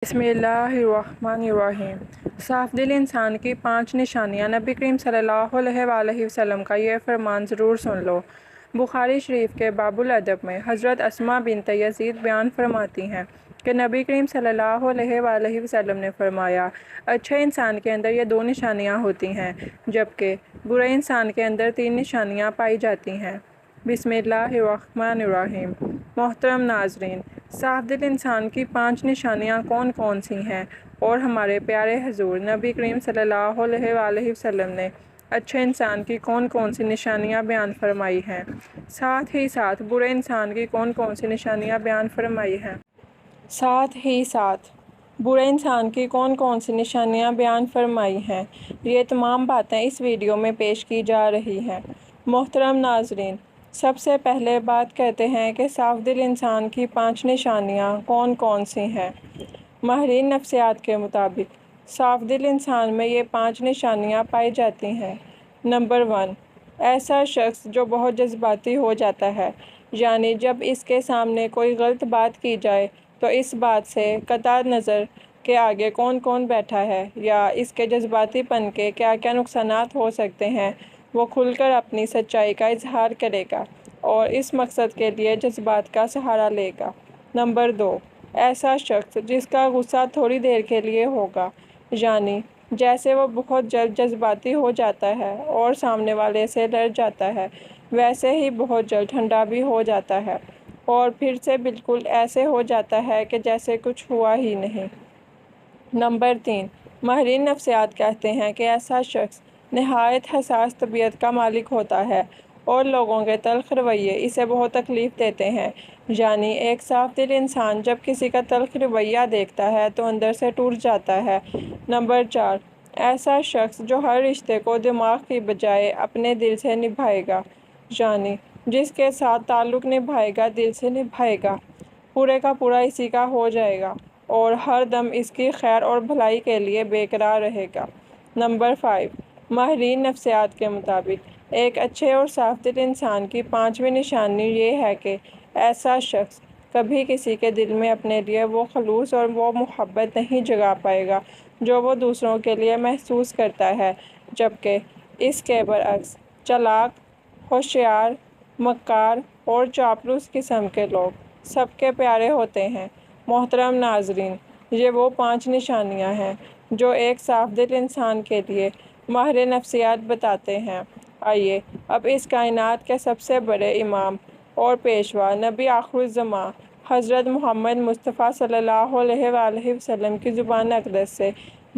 بسم اللہ الرحمن الرحیم۔ صاف دل انسان کی 5 نشانیاں۔ نبی کریم صلی اللہ علیہ وآلہ وسلم کا یہ فرمان ضرور سن لو۔ بخاری شریف کے باب الادب میں حضرت اسماء بنت یزید بیان فرماتی ہیں کہ نبی کریم صلی اللہ علیہ وآلہ وسلم نے فرمایا، اچھے انسان کے اندر یہ 2 نشانیاں ہوتی ہیں، جبکہ برے انسان کے اندر 3 نشانیاں پائی جاتی ہیں۔ بسم اللہ الرحمن الرحیم۔ محترم ناظرین، صاف دل انسان کی 5 نشانیاں کون کون سی ہیں اور ہمارے پیارے حضور نبی کریم صلی اللہ علیہ وآلہ وسلم نے اچھے انسان کی کون کون سی نشانیاں بیان فرمائی ہیں، ساتھ ہی ساتھ برے انسان کی کون کون سی نشانیاں بیان فرمائی ہیں، برے انسان کی کون کون سی نشانیاں بیان فرمائی ہیں، یہ تمام باتیں اس ویڈیو میں پیش کی جا رہی ہیں۔ محترم ناظرین، سب سے پہلے بات کرتے ہیں کہ صاف دل انسان کی 5 نشانیاں کون کون سی ہیں۔ ماہرین نفسیات کے مطابق صاف دل انسان میں یہ 5 نشانیاں پائی جاتی ہیں۔ نمبر 1، ایسا شخص جو بہت جذباتی ہو جاتا ہے، یعنی جب اس کے سامنے کوئی غلط بات کی جائے تو اس بات سے قطع نظر کہ آگے کون کون بیٹھا ہے یا اس کے جذباتی پن کے کیا کیا نقصانات ہو سکتے ہیں، وہ کھل کر اپنی سچائی کا اظہار کرے گا اور اس مقصد کے لیے جذبات کا سہارا لے گا۔ نمبر 2، ایسا شخص جس کا غصہ تھوڑی دیر کے لیے ہوگا، یعنی جیسے وہ بہت جلد جذباتی ہو جاتا ہے اور سامنے والے سے ڈر جاتا ہے، ویسے ہی بہت جلد ٹھنڈا بھی ہو جاتا ہے اور پھر سے بالکل ایسے ہو جاتا ہے کہ جیسے کچھ ہوا ہی نہیں۔ نمبر 3، ماہرین نفسیات کہتے ہیں کہ ایسا شخص نہایت حساس طبیعت کا مالک ہوتا ہے اور لوگوں کے تلخ رویے اسے بہت تکلیف دیتے ہیں، یعنی ایک صاف دل انسان جب کسی کا تلخ رویہ دیکھتا ہے تو اندر سے ٹوٹ جاتا ہے۔ نمبر 4، ایسا شخص جو ہر رشتے کو دماغ کی بجائے اپنے دل سے نبھائے گا، یعنی جس کے ساتھ تعلق نبھائے گا دل سے نبھائے گا، پورے کا پورا اسی کا ہو جائے گا اور ہر دم اس کی خیر اور بھلائی کے لیے بے قرار رہے گا۔ نمبر 5، ماہرین نفسیات کے مطابق ایک اچھے اور صاف دل انسان کی 5ویں نشانی یہ ہے کہ ایسا شخص کبھی کسی کے دل میں اپنے لیے وہ خلوص اور وہ محبت نہیں جگا پائے گا جو وہ دوسروں کے لیے محسوس کرتا ہے، جبکہ اس کے برعکس چالاک، ہوشیار، مکار اور چاپلوس قسم کے لوگ سب کے پیارے ہوتے ہیں۔ محترم ناظرین، یہ وہ 5 نشانیاں ہیں جو ایک صاف دل انسان کے لیے ماہر نفسیات بتاتے ہیں۔ آئیے اب اس کائنات کے سب سے بڑے امام اور پیشوا نبی آخر الزماں حضرت محمد مصطفیٰ صلی اللہ علیہ وآلہ وسلم کی زبان اقدس سے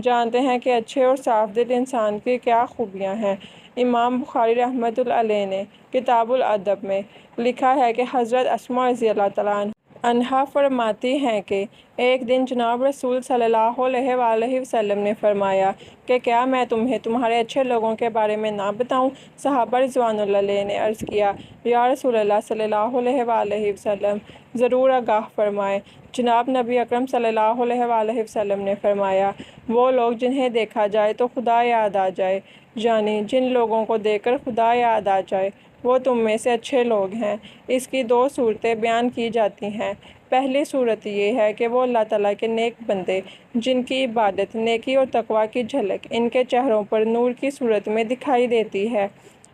جانتے ہیں کہ اچھے اور صاف دل انسان کی کیا خوبیاں ہیں۔ امام بخاری رحمۃ اللہ علیہ نے کتاب الادب میں لکھا ہے کہ حضرت اسماء رضی اللہ تعالیٰ عنہا فرماتی ہیں کہ ایک دن جناب رسول صلی اللہ علیہ وآلہ وسلم نے فرمایا کہ کیا میں تمہیں تمہارے اچھے لوگوں کے بارے میں نہ بتاؤں؟ صحابہ رضوان اللہ علیہ نے عرض کیا، یا رسول اللہ صلی اللہ علیہ وآلہ وسلم، ضرور آگاہ فرمائیں۔ جناب نبی اکرم صلی اللہ علیہ وآلہ وسلم نے فرمایا، وہ لوگ جنہیں دیکھا جائے تو خدا یاد آ جائے، یعنی جن لوگوں کو دیکھ کر خدا یاد آ جائے وہ تم میں سے اچھے لوگ ہیں۔ اس کی 2 صورتیں بیان کی جاتی ہیں۔ پہلی صورت یہ ہے کہ وہ اللہ تعالیٰ کے نیک بندے جن کی عبادت، نیکی اور تقویٰ کی جھلک ان کے چہروں پر نور کی صورت میں دکھائی دیتی ہے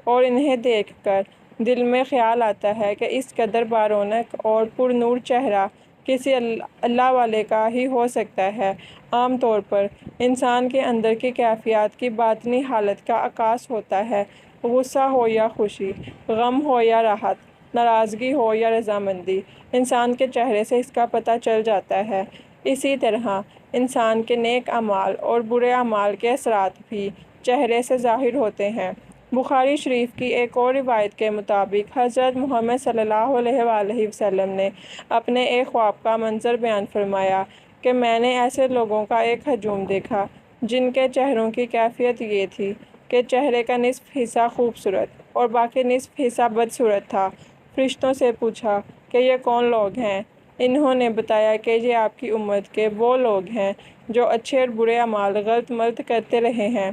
اور انہیں دیکھ کر دل میں خیال آتا ہے کہ اس قدر بارونق اور پر نور چہرہ کسی اللہ والے کا ہی ہو سکتا ہے۔ عام طور پر انسان کے اندر کی کیفیات کی باطنی حالت کا عکاس ہوتا ہے، غصہ ہو یا خوشی، غم ہو یا راحت، ناراضگی ہو یا رضامندی، انسان کے چہرے سے اس کا پتہ چل جاتا ہے۔ اسی طرح انسان کے نیک اعمال اور برے اعمال کے اثرات بھی چہرے سے ظاہر ہوتے ہیں۔ بخاری شریف کی ایک اور روایت کے مطابق حضرت محمد صلی اللہ علیہ وآلہ وسلم نے اپنے ایک خواب کا منظر بیان فرمایا کہ میں نے ایسے لوگوں کا ایک ہجوم دیکھا جن کے چہروں کی کیفیت یہ تھی کہ چہرے کا نصف حصہ خوبصورت اور باقی نصف حصہ بدصورت تھا۔ فرشتوں سے پوچھا کہ یہ کون لوگ ہیں؟ انہوں نے بتایا کہ یہ آپ کی امت کے وہ لوگ ہیں جو اچھے اور برے اعمال غلط ملت کرتے رہے ہیں،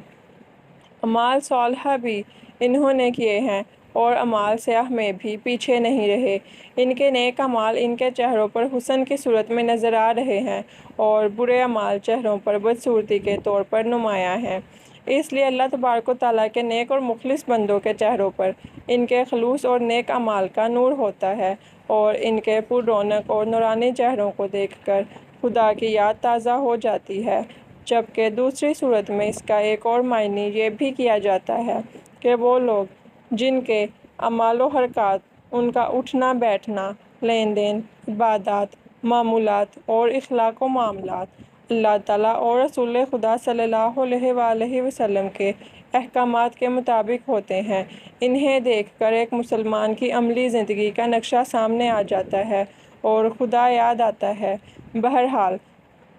اعمال صالحہ بھی انہوں نے کیے ہیں اور اعمال صالح میں بھی پیچھے نہیں رہے۔ ان کے نیک اعمال ان کے چہروں پر حسن کی صورت میں نظر آ رہے ہیں اور برے اعمال چہروں پر بدصورتی کے طور پر نمایاں ہیں۔ اس لیے اللہ تبارک و تعالیٰ کے نیک اور مخلص بندوں کے چہروں پر ان کے خلوص اور نیک اعمال کا نور ہوتا ہے، اور ان کے پر رونق اور نورانی چہروں کو دیکھ کر خدا کی یاد تازہ ہو جاتی ہے۔ جبکہ دوسری صورت میں اس کا ایک اور معنی یہ بھی کیا جاتا ہے کہ وہ لوگ جن کے اعمال و حرکات، ان کا اٹھنا بیٹھنا، لین دین، عبادات، معمولات اور اخلاق و معاملات اللہ تعالیٰ اور رسول خدا صلی اللہ علیہ وآلہ وسلم کے احکامات کے مطابق ہوتے ہیں، انہیں دیکھ کر ایک مسلمان کی عملی زندگی کا نقشہ سامنے آ جاتا ہے اور خدا یاد آتا ہے۔ بہرحال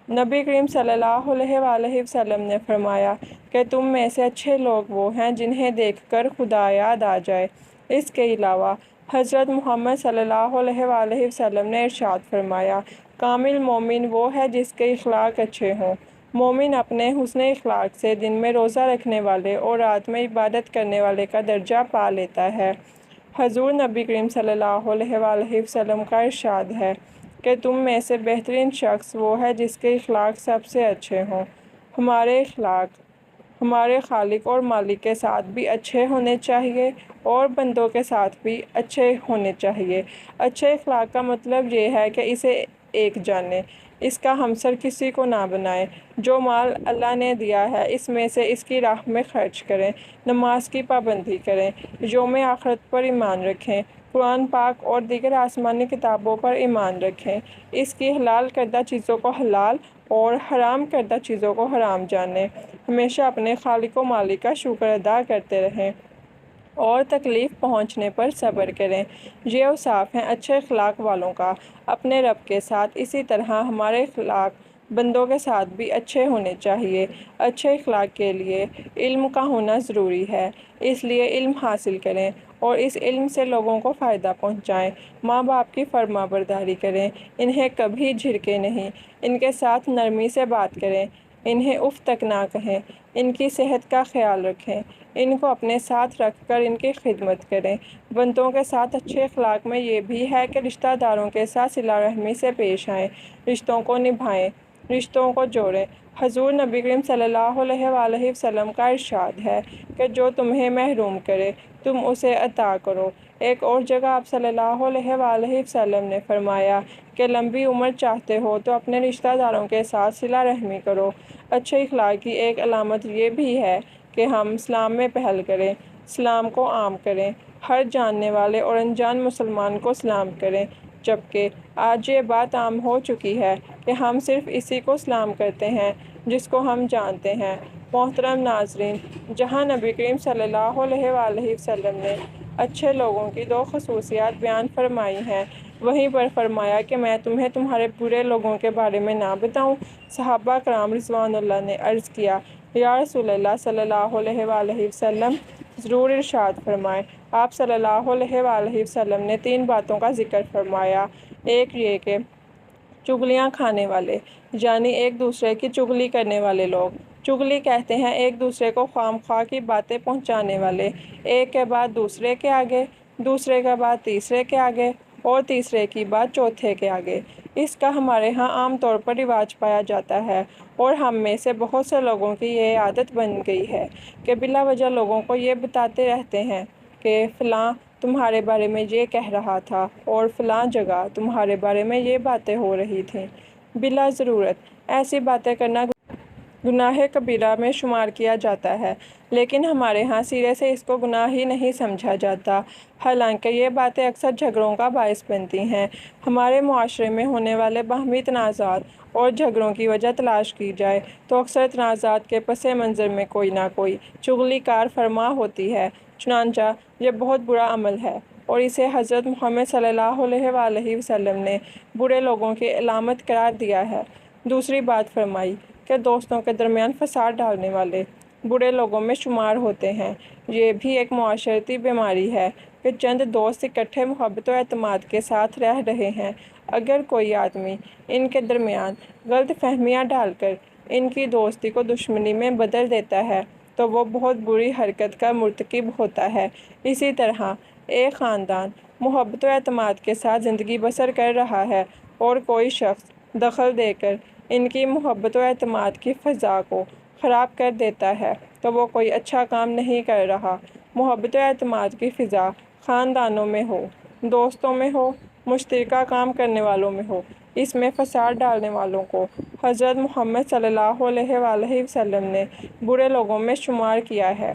نبی کریم صلی اللہ علیہ وآلہ وسلم نے فرمایا کہ تم میں سے اچھے لوگ وہ ہیں جنہیں دیکھ کر خدا یاد آ جائے۔ اس کے علاوہ حضرت محمد صلی اللہ علیہ وآلہ وسلم نے ارشاد فرمایا، کامل مومن وہ ہے جس کے اخلاق اچھے ہوں۔ مومن اپنے حسن اخلاق سے دن میں روزہ رکھنے والے اور رات میں عبادت کرنے والے کا درجہ پا لیتا ہے۔ حضور نبی کریم صلی اللہ علیہ وآلہ وسلم کا ارشاد ہے کہ تم میں سے بہترین شخص وہ ہے جس کے اخلاق سب سے اچھے ہوں۔ ہمارے اخلاق ہمارے خالق اور مالک کے ساتھ بھی اچھے ہونے چاہیے اور بندوں کے ساتھ بھی اچھے ہونے چاہیے۔ اچھے اخلاق کا مطلب یہ ہے کہ اسے ایک جانیں، اس کا ہمسر کسی کو نہ بنائیں، جو مال اللہ نے دیا ہے اس میں سے اس کی راہ میں خرچ کریں، نماز کی پابندی کریں، یوم آخرت پر ایمان رکھیں، قرآن پاک اور دیگر آسمانی کتابوں پر ایمان رکھیں، اس کی حلال کردہ چیزوں کو حلال اور حرام کردہ چیزوں کو حرام جانیں، ہمیشہ اپنے خالق و مالک کا شکر ادا کرتے رہیں اور تکلیف پہنچنے پر صبر کریں۔ یہ اوصاف ہیں اچھے اخلاق والوں کا اپنے رب کے ساتھ۔ اسی طرح ہمارے اخلاق بندوں کے ساتھ بھی اچھے ہونے چاہیے۔ اچھے اخلاق کے لیے علم کا ہونا ضروری ہے، اس لیے علم حاصل کریں اور اس علم سے لوگوں کو فائدہ پہنچائیں۔ ماں باپ کی فرما برداری کریں، انہیں کبھی جھڑکیں نہیں، ان کے ساتھ نرمی سے بات کریں، انہیں اف تک نہ کہیں، ان کی صحت کا خیال رکھیں، ان کو اپنے ساتھ رکھ کر ان کی خدمت کریں۔ بندوں کے ساتھ اچھے اخلاق میں یہ بھی ہے کہ رشتہ داروں کے ساتھ صلہ رحمی سے پیش آئیں، رشتوں کو نبھائیں، رشتوں کو جوڑیں۔ حضور نبی کریم صلی اللہ علیہ وآلہ وسلم کا ارشاد ہے کہ جو تمہیں محروم کرے تم اسے عطا کرو۔ ایک اور جگہ آپ صلی اللہ علیہ وآلہ وسلم نے فرمایا کہ لمبی عمر چاہتے ہو تو اپنے رشتہ داروں کے ساتھ صلہ رحمی کرو۔ اچھے اخلاق کی ایک علامت یہ بھی ہے کہ ہم اسلام میں پہل کریں، اسلام کو عام کریں، ہر جاننے والے اور انجان مسلمان کو سلام کریں، جبکہ آج یہ بات عام ہو چکی ہے کہ ہم صرف اسی کو سلام کرتے ہیں جس کو ہم جانتے ہیں۔ محترم ناظرین، جہاں نبی کریم صلی اللہ علیہ وآلہ وسلم نے اچھے لوگوں کی دو خصوصیات بیان فرمائی ہیں، وہیں پر فرمایا کہ میں تمہیں تمہارے برے لوگوں کے بارے میں نہ بتاؤں؟ صحابہ کرام رضوان اللہ نے عرض کیا، یا رسول اللہ صلی اللہ علیہ وآلہ وسلم، ضرور ارشاد فرمائیں۔ آپ صلی اللہ علیہ وآلہ وسلم نے 3 باتوں کا ذکر فرمایا۔ ایک یہ کہ چغلیاں کھانے والے، یعنی ایک دوسرے کی چغلی کرنے والے لوگ، چغلی کہتے ہیں ایک دوسرے کو خواہ کی باتیں پہنچانے والے، ایک کے بعد دوسرے کے آگے، دوسرے کے بعد تیسرے کے آگے اور تیسرے کی بات چوتھے کے آگے۔ اس کا ہمارے ہاں عام طور پر رواج پایا جاتا ہے اور ہم میں سے بہت سے لوگوں کی یہ عادت بن گئی ہے کہ بلا وجہ لوگوں کو یہ بتاتے رہتے ہیں کہ فلاں تمہارے بارے میں یہ کہہ رہا تھا اور فلاں جگہ تمہارے بارے میں یہ باتیں ہو رہی تھیں۔ بلا ضرورت ایسی باتیں کرنا گناہ کبیرہ میں شمار کیا جاتا ہے، لیکن ہمارے ہاں سرے سے اس کو گناہ ہی نہیں سمجھا جاتا، حالانکہ یہ باتیں اکثر جھگڑوں کا باعث بنتی ہیں۔ ہمارے معاشرے میں ہونے والے باہمی تنازعات اور جھگڑوں کی وجہ تلاش کی جائے تو اکثر تنازعات کے پس منظر میں کوئی نہ کوئی چغلی کار فرما ہوتی ہے، چنانچہ یہ بہت برا عمل ہے اور اسے حضرت محمد صلی اللہ علیہ وآلہ وسلم نے برے لوگوں کی علامت قرار دیا ہے۔ دوسری بات فرمائی کہ دوستوں کے درمیان فساد ڈالنے والے برے لوگوں میں شمار ہوتے ہیں۔ یہ بھی ایک معاشرتی بیماری ہے کہ چند دوست اکٹھے محبت و اعتماد کے ساتھ رہ رہے ہیں، اگر کوئی آدمی ان کے درمیان غلط فہمیاں ڈال کر ان کی دوستی کو دشمنی میں بدل دیتا ہے تو وہ بہت بری حرکت کا مرتکب ہوتا ہے۔ اسی طرح ایک خاندان محبت و اعتماد کے ساتھ زندگی بسر کر رہا ہے اور کوئی شخص دخل دے کر ان کی محبت و اعتماد کی فضا کو خراب کر دیتا ہے تو وہ کوئی اچھا کام نہیں کر رہا۔ محبت و اعتماد کی فضا خاندانوں میں ہو، دوستوں میں ہو، مشترکہ کام کرنے والوں میں ہو، اس میں فساد ڈالنے والوں کو حضرت محمد صلی اللہ علیہ وآلہ وسلم نے برے لوگوں میں شمار کیا ہے۔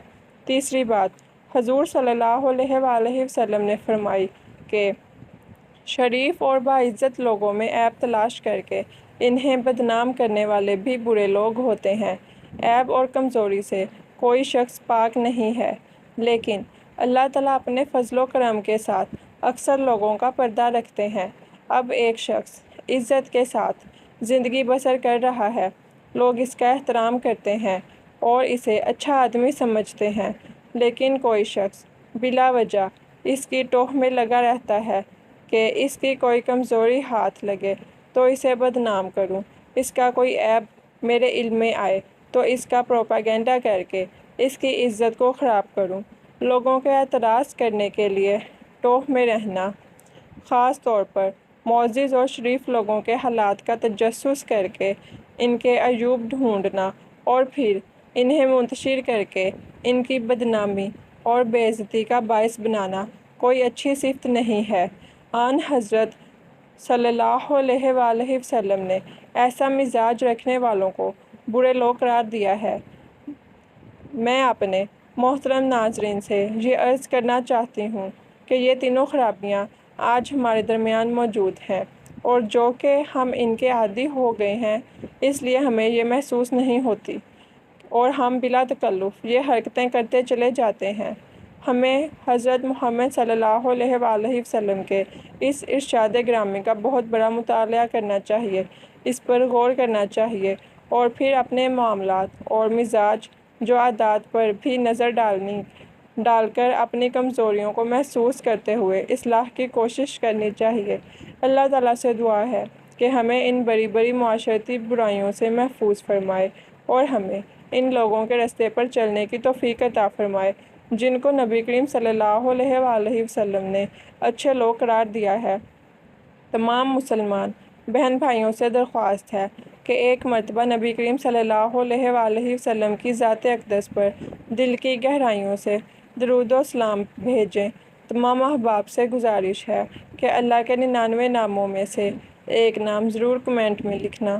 تیسری بات، حضور صلی اللہ علیہ وآلہ وسلم نے فرمائی کہ شریف اور باعزت لوگوں میں عیب تلاش کر کے انہیں بدنام کرنے والے بھی برے لوگ ہوتے ہیں۔ عیب اور کمزوری سے کوئی شخص پاک نہیں ہے، لیکن اللہ تعالیٰ اپنے فضل و کرم کے ساتھ اکثر لوگوں کا پردہ رکھتے ہیں۔ اب ایک شخص عزت کے ساتھ زندگی بسر کر رہا ہے، لوگ اس کا احترام کرتے ہیں اور اسے اچھا آدمی سمجھتے ہیں، لیکن کوئی شخص بلا وجہ اس کی ٹوہ میں لگا رہتا ہے کہ اس کی کوئی کمزوری ہاتھ لگے تو اسے بدنام کروں، اس کا کوئی عیب میرے علم میں آئے تو اس کا پروپیگنڈا کر کے اس کی عزت کو خراب کروں۔ لوگوں کے اعتراض کرنے کے لیے ٹوہ میں رہنا، خاص طور پر معزز اور شریف لوگوں کے حالات کا تجسس کر کے ان کے عیوب ڈھونڈنا اور پھر انہیں منتشر کر کے ان کی بدنامی اور بے عزتی کا باعث بنانا کوئی اچھی صفت نہیں ہے۔ آن حضرت صلی اللہ علیہ وآلہ وسلم نے ایسا مزاج رکھنے والوں کو برے لوگ قرار دیا ہے۔ میں اپنے محترم ناظرین سے یہ عرض کرنا چاہتی ہوں کہ یہ تینوں خرابیاں آج ہمارے درمیان موجود ہیں اور جو کہ ہم ان کے عادی ہو گئے ہیں، اس لیے ہمیں یہ محسوس نہیں ہوتی اور ہم بلا تکلف یہ حرکتیں کرتے چلے جاتے ہیں۔ ہمیں حضرت محمد صلی اللہ علیہ وآلہ وسلم کے اس ارشاد گرامی کا بہت بڑا مطالعہ کرنا چاہیے، اس پر غور کرنا چاہیے اور پھر اپنے معاملات اور مزاج جو عادات پر بھی نظر ڈال کر اپنی کمزوریوں کو محسوس کرتے ہوئے اصلاح کی کوشش کرنی چاہیے۔ اللہ تعالیٰ سے دعا ہے کہ ہمیں ان بڑی بڑی معاشرتی برائیوں سے محفوظ فرمائے اور ہمیں ان لوگوں کے رستے پر چلنے کی توفیق عطا فرمائے جن کو نبی کریم صلی اللہ علیہ وآلہ وسلم نے اچھے لوگ قرار دیا ہے۔ تمام مسلمان بہن بھائیوں سے درخواست ہے کہ ایک مرتبہ نبی کریم صلی اللہ علیہ وآلہ وسلم کی ذات اقدس پر دل کی گہرائیوں سے درود و سلام بھیجیں۔ تمام احباب سے گزارش ہے کہ اللہ کے 99 ناموں میں سے ایک نام ضرور کمنٹ میں لکھنا۔